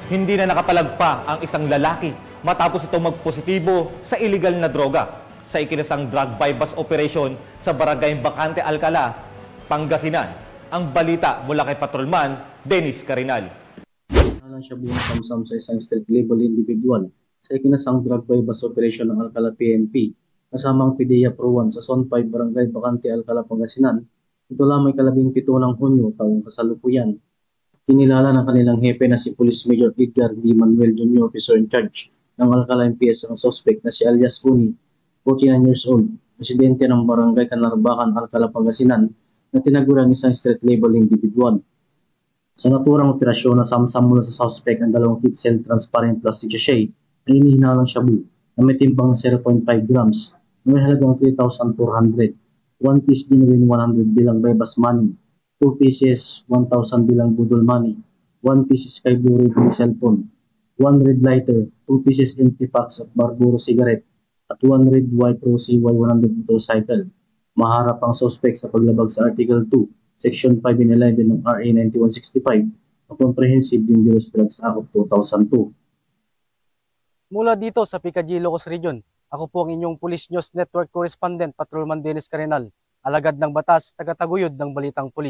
Hindi na nakapalagpa ang isang lalaki matapos ito magpositibo sa illegal na droga sa ikinasang drug bypass operation sa Barangay Bacante, Alcala, Pangasinan. Ang balita mula kay Patrolman Dennis Carinal. Alang siya buong samsam sa isang street level individual sa ikinasang drug bypass operation ng Alcala PNP kasamang PDEA Pro 1 sa Zone 5 Barangay Bacante, Alcala, Pangasinan. Ito lamang 17 ng Hunyo taong kasalukuyan. Kinilala ng kanilang hepe na si Police Major Edgar D. Manuel Jr. Officer in Charge ng Alcala MPS ang suspect na si alias Kuni, 49 years old, residente ng Barangay Canarbacan, Alcala, Pangasinan, na tinagurang isang street level individual. Sa naturang operasyon na samsam mula sa suspect ang 2 kit cell transparent plastic sachet ay inihinalang shabu na may timbang na 0.5 grams na may halagang 3,400, 1 piece genuine 100 bilang bypass money, 2 pieces 1,000 bilang budol money, 1 piece sky blue red cellphone, 1 red lighter, 2 pieces empty packs of Marlboro cigarette, at 1 red white Rosy Y100 motorcycle. Maharap ang suspect sa paglabag sa Article 2, Section 5 and 11 ng RA 9165 o Comprehensive Dangerous Drugs Act of 2002. Mula dito sa PKG Ilocos Region, ako po ang inyong Police News Network Correspondent, Patrolman Dennis Carinal, alagad ng batas, tagataguyod ng balitang pulis.